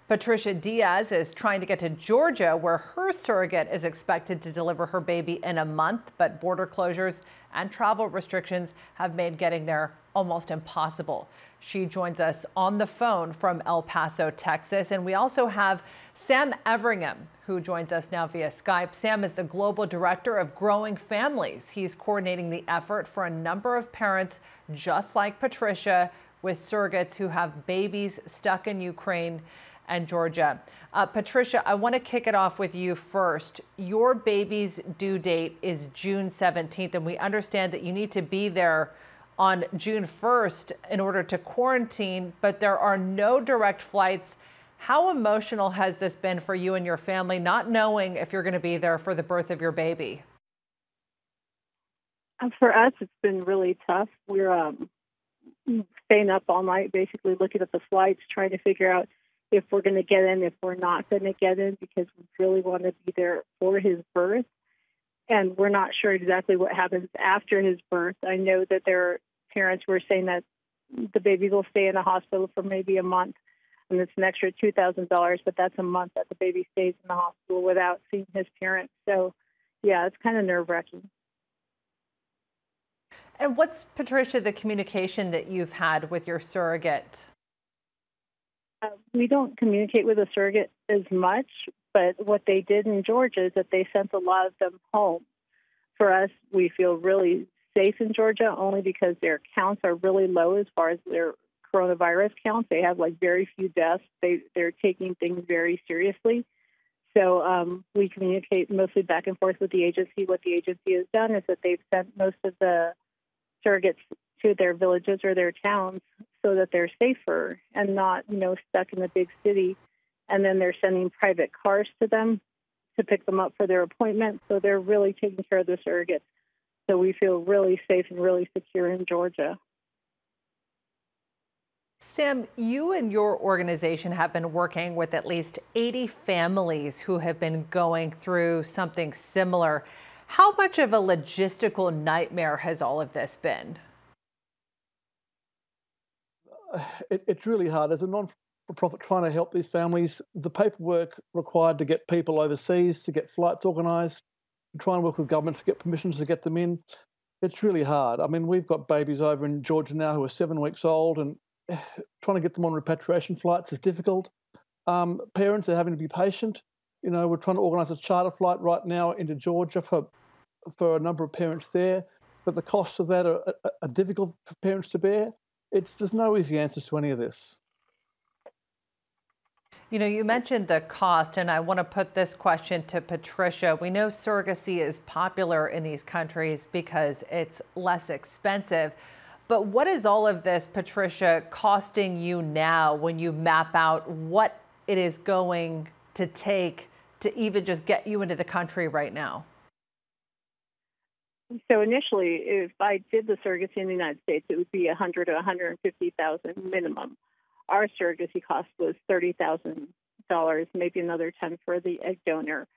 Patricia Diaz is trying to get to Georgia, where her surrogate is expected to deliver her baby in a month, but border closures and travel restrictions have made getting there almost impossible. She joins us on the phone from El Paso, Texas, and we also have Sam Everingham, who joins us now via Skype. Sam is the Global Director of Growing Families. He's coordinating the effort for a number of parents just like Patricia with surrogates who have babies stuck in Ukraine and Georgia. Patricia, I want to kick it off with you first. Your baby's due date is June 17th, and we understand that you need to be there on June 1st in order to quarantine, but there are no direct flights. How emotional has this been for you and your family, not knowing if you're going to be there for the birth of your baby? For us, it's been really tough. We're staying up all night, basically looking at the flights, trying to figure out if we're going to get in, if we're not going to get in, because we really want to be there for his birth. And we're not sure exactly what happens after his birth. I know that there are parents who are saying that the baby will stay in the hospital for maybe a month, and it's an extra $2,000, but that's a month that the baby stays in the hospital without seeing his parents. So, yeah, it's kind of nerve-wracking. And what's, Patricia, the communication that you've had with your surrogate? We don't communicate with a surrogate as much, but what they did in Georgia is that they sent a lot of them home. For us, we feel really safe in Georgia only because their counts are really low as far as their coronavirus counts. They have very few deaths. They're taking things very seriously. So we communicate mostly back and forth with the agency. What the agency has done is that they've sent most of the surrogates to their villages or their towns so that they're safer and not, stuck in the big city. And then they're sending private cars to them to pick them up for their appointment. So they're really taking care of the surrogates. So we feel really safe and really secure in Georgia. Sam, you and your organization have been working with at least 80 families who have been going through something similar. How much of a logistical nightmare has all of this been? It's really hard. As a non-for-profit trying to help these families, the paperwork required to get people overseas, to get flights organised, try and work with governments to get permissions to get them in, it's really hard. I mean, we've got babies over in Georgia now who are 7 weeks old, and trying to get them on repatriation flights is difficult. Parents are having to be patient. We're trying to organise a charter flight right now into Georgia for a number of parents there, but the costs of that are difficult for parents to bear. There's no easy answers to any of this. You mentioned the cost, and I want to put this question to Patricia. We know surrogacy is popular in these countries because it's less expensive. But what is all of this, Patricia, costing you now when you map out what it is going to take to even just get you into the country right now? So initially, if I did the surrogacy in the United States, it would be $100,000 to $150,000 minimum. Our surrogacy cost was $30,000, maybe another $10,000 for the egg donor,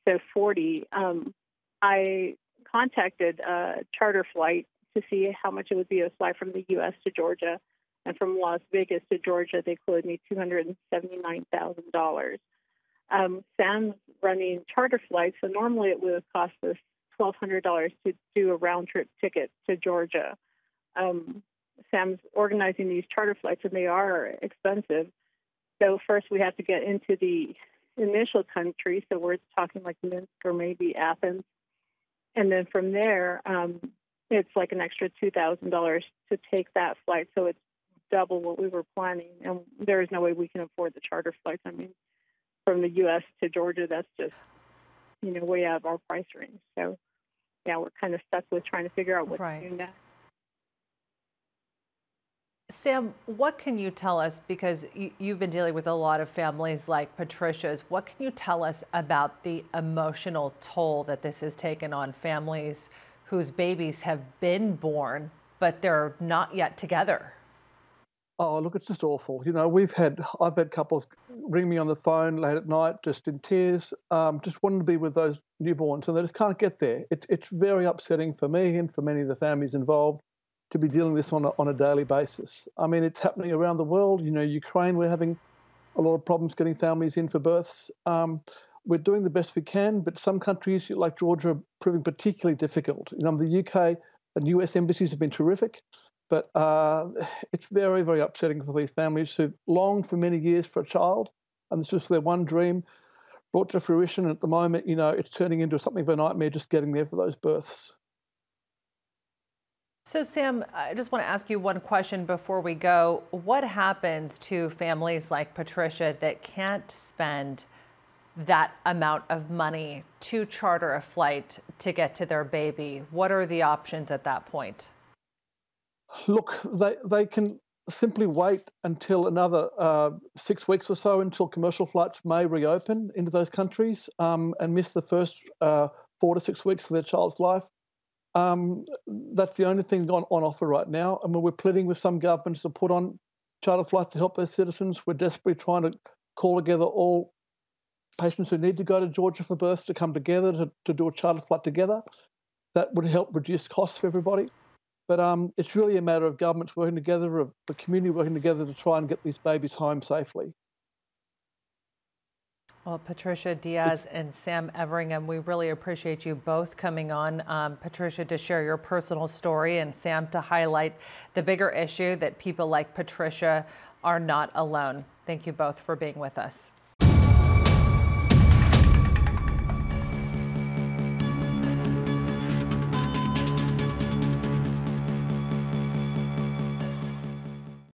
so $40,000. I contacted a charter flight to see how much it would be to fly from the U.S. to Georgia, and from Las Vegas to Georgia, they quoted me $279,000. Sam's running charter flights, so normally it would have cost us $1,200 to do a round-trip ticket to Georgia. Sam's organizing these charter flights, and they are expensive. So first we have to get into the initial country, so we're talking like Minsk or maybe Athens. And then from there, it's like an extra $2,000 to take that flight, so it's double what we were planning. And there is no way we can afford the charter flights. I mean, from the U.S. to Georgia, that's just, way out of our price range. So, yeah, we're kind of stuck with trying to figure out what to do next. Sam, what can you tell us, because you've been dealing with a lot of families like Patricia's, what can you tell us about the emotional toll that this has taken on families whose babies have been born, but they're not yet together? Oh, look, it's just awful. I've had couples ring me on the phone late at night, just in tears, just wanting to be with those newborns, and they just can't get there. It's very upsetting for me and for many of the families involved to be dealing with this on a daily basis. I mean, it's happening around the world. Ukraine, we're having a lot of problems getting families in for births. We're doing the best we can, but some countries like Georgia are proving particularly difficult. The UK and US embassies have been terrific, but it's very, very upsetting for these families who've longed for many years for a child, and this was their one dream brought to fruition. And at the moment, it's turning into something of a nightmare just getting there for those births. So, Sam, I just want to ask you one question before we go. What happens to families like Patricia that can't spend that amount of money to charter a flight to get to their baby? What are the options at that point? Look, they can simply wait until another 6 weeks or so until commercial flights may reopen into those countries and miss the first 4 to 6 weeks of their child's life. That's the only thing on offer right now. I mean, we're pleading with some governments to put on charter flights to help their citizens. We're desperately trying to call together all patients who need to go to Georgia for births to come together to do a charter flight together. That would help reduce costs for everybody. But it's really a matter of governments working together, of the community working together to try and get these babies home safely. Well, Patricia Diaz and Sam Everingham, we really appreciate you both coming on. Patricia, to share your personal story, and Sam, to highlight the bigger issue that people like Patricia are not alone. Thank you both for being with us.